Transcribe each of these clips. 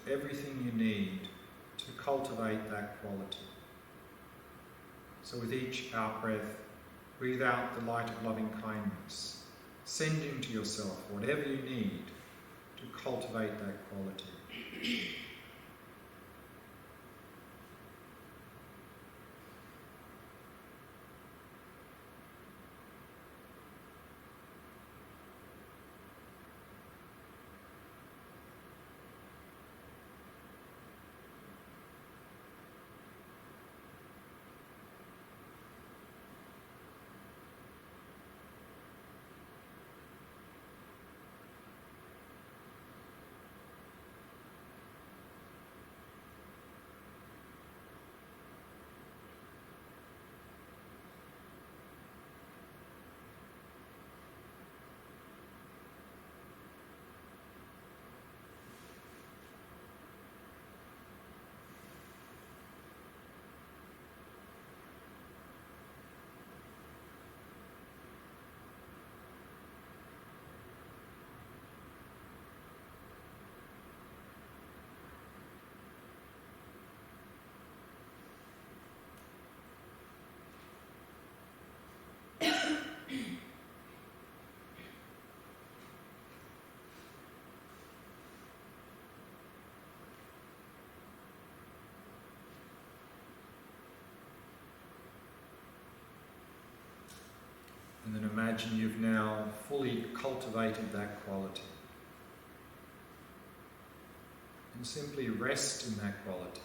everything you need to cultivate that quality. So with each out-breath, breathe out the light of loving kindness, sending to yourself whatever you need to cultivate that quality. And then imagine you've now fully cultivated that quality. And simply rest in that quality.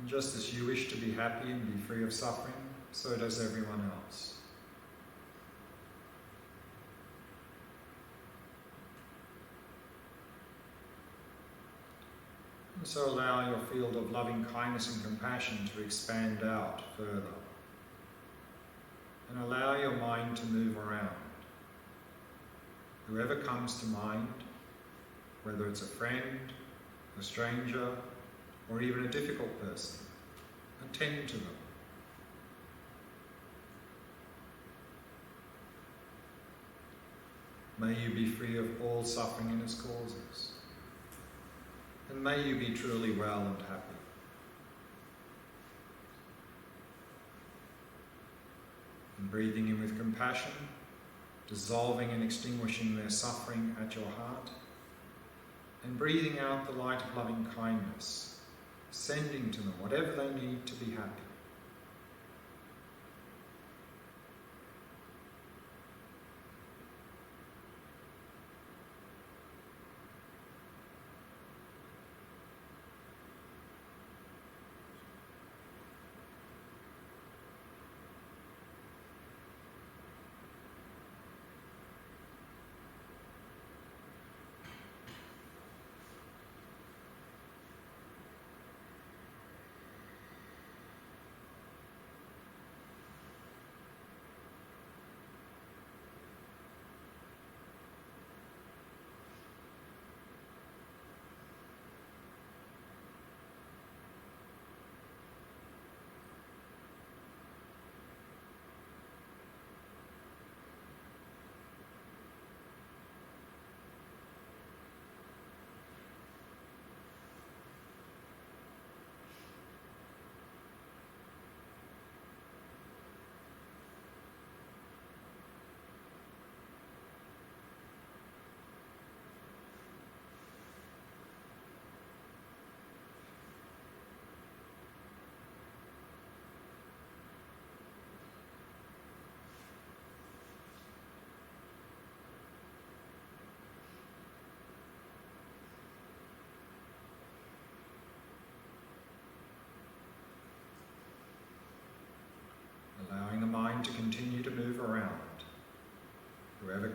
And just as you wish to be happy and be free of suffering, so does everyone else. And so allow your field of loving kindness and compassion to expand out further. And allow your mind to move around. Whoever comes to mind, whether it's a friend, a stranger, or even a difficult person, attend to them. May you be free of all suffering and its causes. And may you be truly well and happy. And breathing in with compassion, dissolving and extinguishing their suffering at your heart, and breathing out the light of loving kindness, sending to them whatever they need to be happy.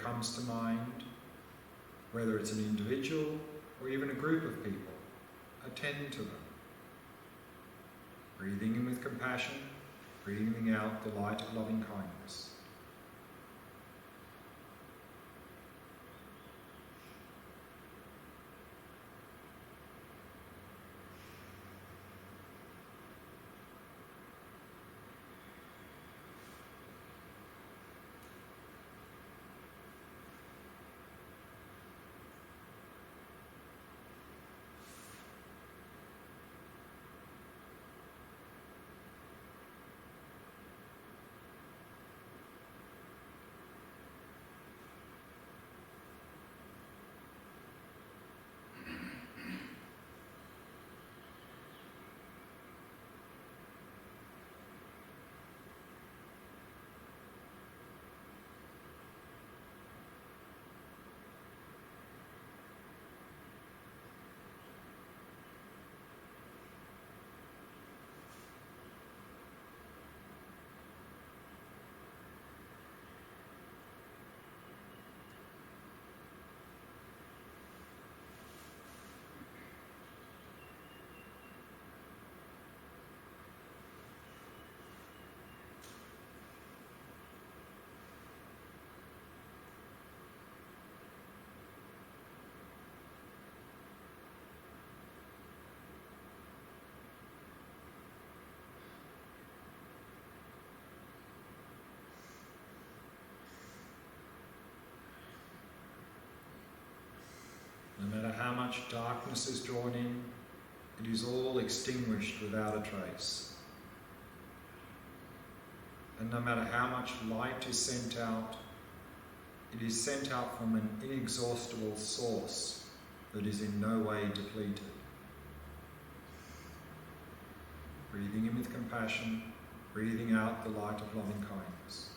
comes to mind, whether it's an individual or even a group of people, attend to them. Breathing in with compassion, breathing out the light of loving kindness. No matter how much darkness is drawn in, it is all extinguished without a trace. And no matter how much light is sent out, it is sent out from an inexhaustible source that is in no way depleted. Breathing in with compassion, breathing out the light of loving kindness.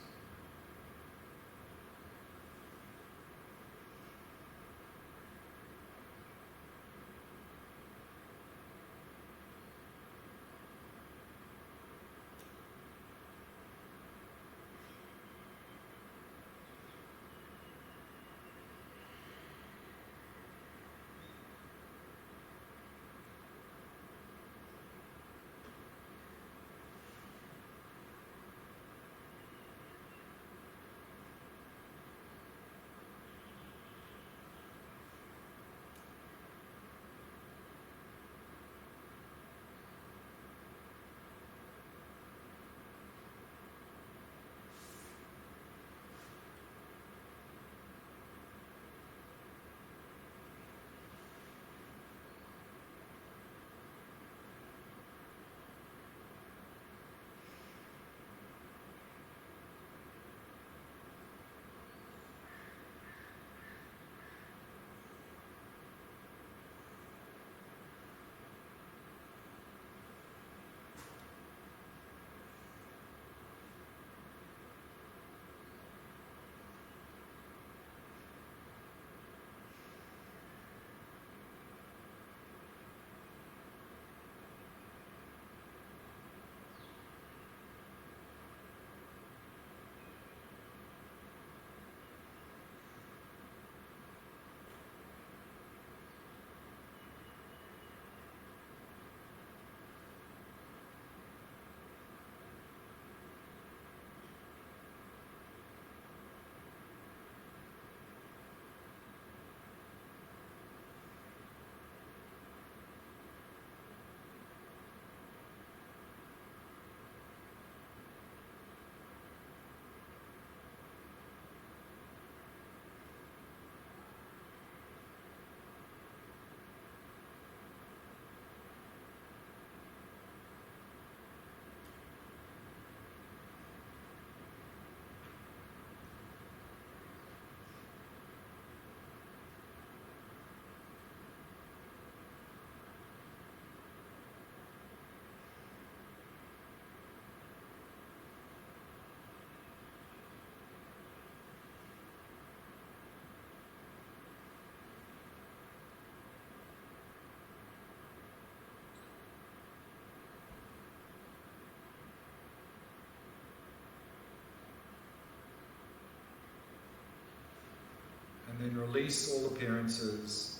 then release all appearances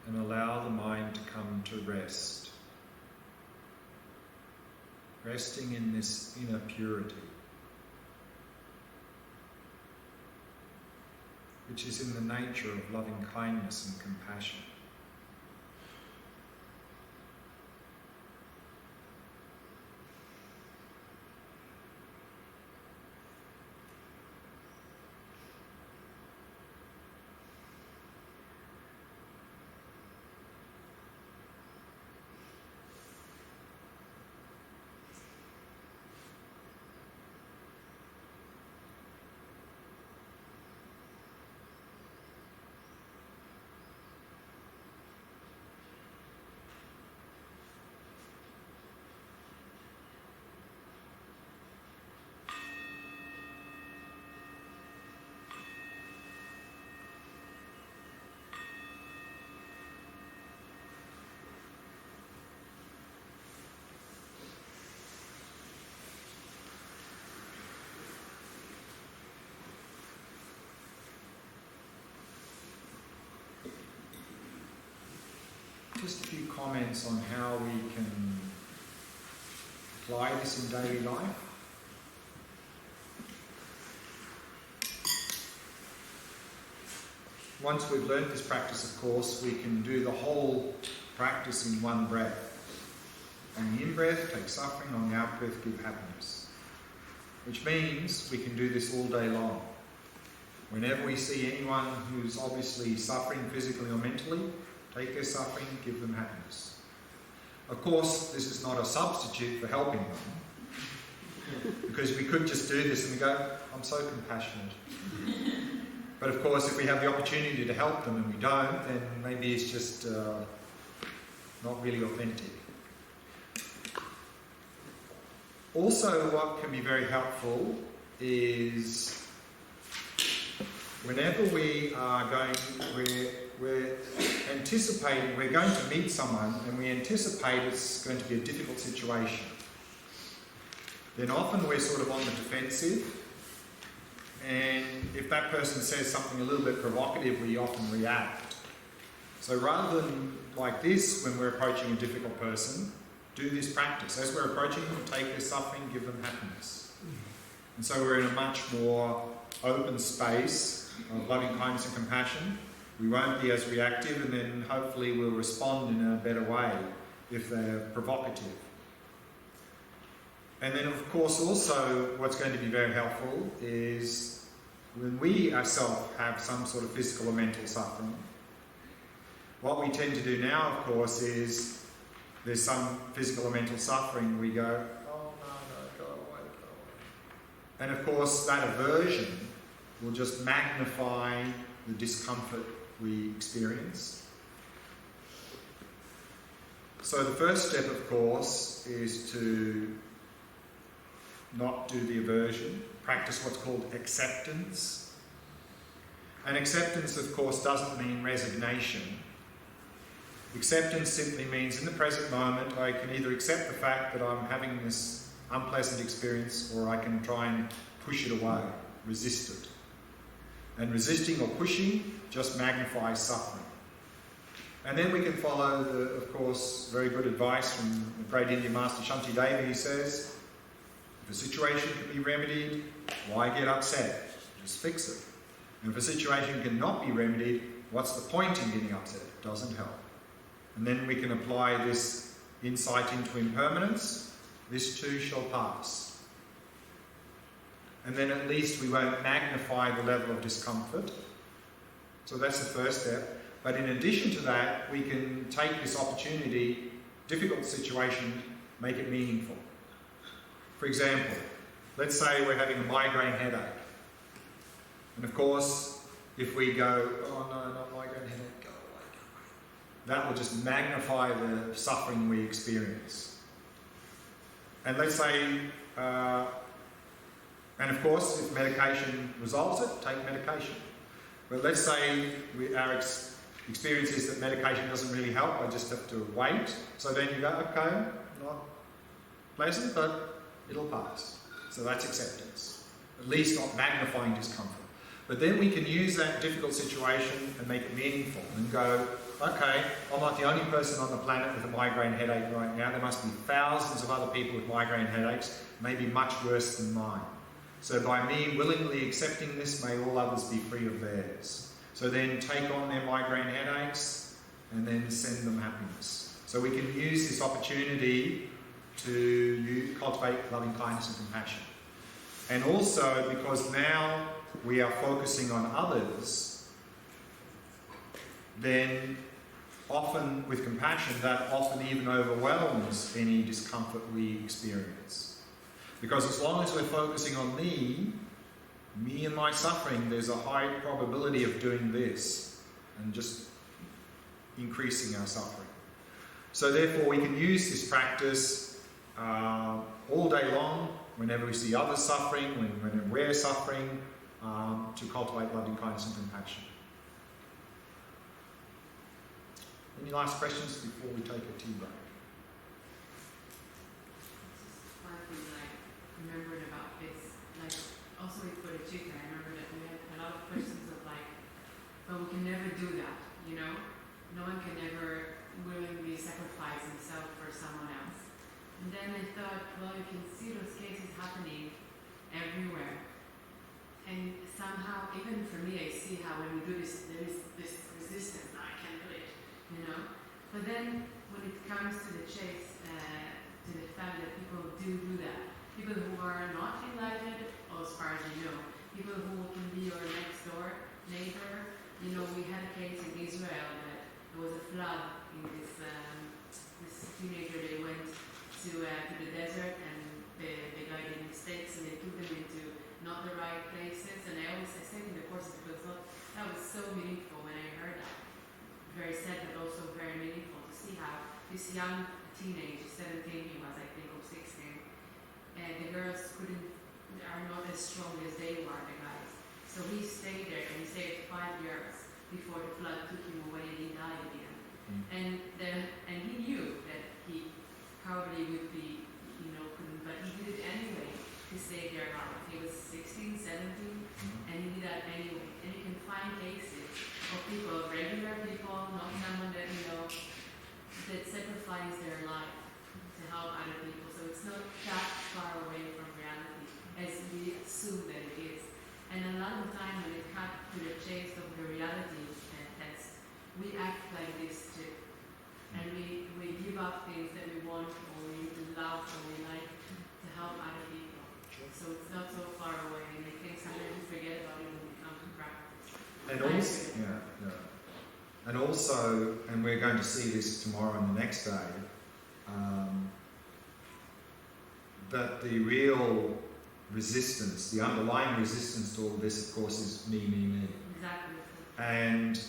and allow the mind to come to rest. Resting in this inner purity, which is in the nature of loving kindness and compassion. Just a few comments on how we can apply this in daily life. Once we've learned this practice, of course, we can do the whole practice in one breath. On the in-breath, take suffering. On the out-breath, give happiness. Which means we can do this all day long. Whenever we see anyone who's obviously suffering physically or mentally, take their suffering, give them happiness. Of course, this is not a substitute for helping them, because we could just do this and we go, I'm so compassionate. But of course, if we have the opportunity to help them and we don't, then maybe it's just not really authentic. Also, what can be very helpful is whenever we are we're anticipating, we're going to meet someone and we anticipate it's going to be a difficult situation, then often we're sort of on the defensive, and if that person says something a little bit provocative, we often react. So rather than like this, when we're approaching a difficult person, do this practice. As we're approaching them, take their suffering, give them happiness. And so we're in a much more open space of loving kindness and compassion. We won't be as reactive, and then hopefully we'll respond in a better way if they're provocative. And then of course also what's going to be very helpful is when we ourselves have some sort of physical or mental suffering, what we tend to do now, of course, is there's some physical or mental suffering, we go, oh no, go away. And of course that aversion will just magnify the discomfort we experience. So the first step, of course, is to not do the aversion, practice what's called acceptance. And acceptance, of course, doesn't mean resignation. Acceptance simply means in the present moment I can either accept the fact that I'm having this unpleasant experience, or I can try and push it away, resist it. And resisting or pushing just magnifies suffering. And then we can follow of course, very good advice from the great Indian master Shamatha. He says, if a situation can be remedied, why get upset? Just fix it. And if a situation cannot be remedied, what's the point in getting upset? It doesn't help. And then we can apply this insight into impermanence. This too shall pass. And then at least we won't magnify the level of discomfort. So that's the first step. But in addition to that, we can take this opportunity, difficult situation, make it meaningful. For example, let's say we're having a migraine headache. And of course, if we go, oh no, not migraine headache, go away. That will just magnify the suffering we experience. And let's say, and of course, if medication resolves it, take medication. But let's say our experience is that medication doesn't really help, I just have to wait. So then you go, okay, not pleasant, but it'll pass. So that's acceptance. At least not magnifying discomfort. But then we can use that difficult situation and make it meaningful and go, okay, I'm not the only person on the planet with a migraine headache right now. There must be thousands of other people with migraine headaches, maybe much worse than mine. So by me willingly accepting this, may all others be free of theirs. So then take on their migraine headaches and then send them happiness. So we can use this opportunity to cultivate loving kindness and compassion. And also, because now we are focusing on others, then often with compassion, that often even overwhelms any discomfort we experience. Because as long as we're focusing on me and my suffering, there's a high probability of doing this and just increasing our suffering. So therefore we can use this practice all day long, whenever we see others suffering, when we're suffering, to cultivate loving kindness and compassion. Any last questions before we take a tea break? One thing that I remembered about this, like also with Bodhicitta, I remember that we had a lot of questions of like, but we can never do that, you know? No one can ever willingly sacrifice himself for someone else. And then I thought, well, you can see those cases happening everywhere. And somehow, even for me, I see how when we do this, there is this resistance, no, I can't do it, you know? But then, when it comes to the chase, to the fact that people do that, people who are not enlightened, or as far as you know, people who can be your next door neighbor, you know, we had a case in Israel that there was a flood in this teenager, they went to the desert and the guy did mistakes and they took them into not the right places, and I say in the courses because that was so meaningful when I heard that. Very sad but also very meaningful to see how this young teenage, 17 he was I think, or 16, and the girls are not as strong as they were, the guys. So he stayed there and he stayed 5 years before the flood took him away and he died again. And he knew that he probably would be, you know, couldn't, but he did it anyway to stay there long. He was 16, 17, and he did that anyway. And you can find cases of people, regular people, not someone that you know, that sacrifice their life to help other people. So it's not that far away from reality as we assume that it is. And a lot of the time when it comes to the chase of the reality test, we act like this too. And we give up things that we want or we love or we like to help other people. So it's not so far away, and I think sometimes we forget about it when we come to practice. And also, and we're going to see this tomorrow and the next day, that the real resistance, the underlying resistance to all this, of course, is me. Exactly. And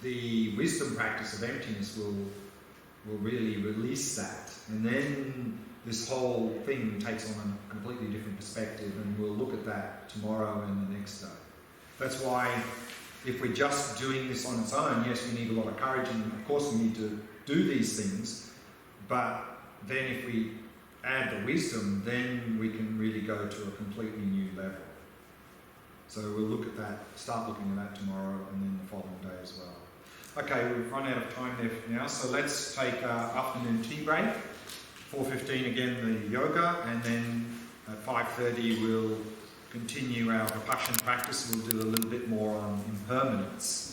the wisdom practice of emptiness will really release that. And then this whole thing takes on a completely different perspective, and we'll look at that tomorrow and the next day. That's why if we're just doing this on its own, yes, we need a lot of courage, and of course we need to do these things, but then if we add the wisdom, then we can really go to a completely new level. So we'll look at that, start looking at that tomorrow and then the following day as well. Okay, we've run out of time there for now, so let's take our afternoon tea break. 4:15 again the yoga, and then at 5:30 we'll continue our Vipashyana practice. We'll do a little bit more on impermanence.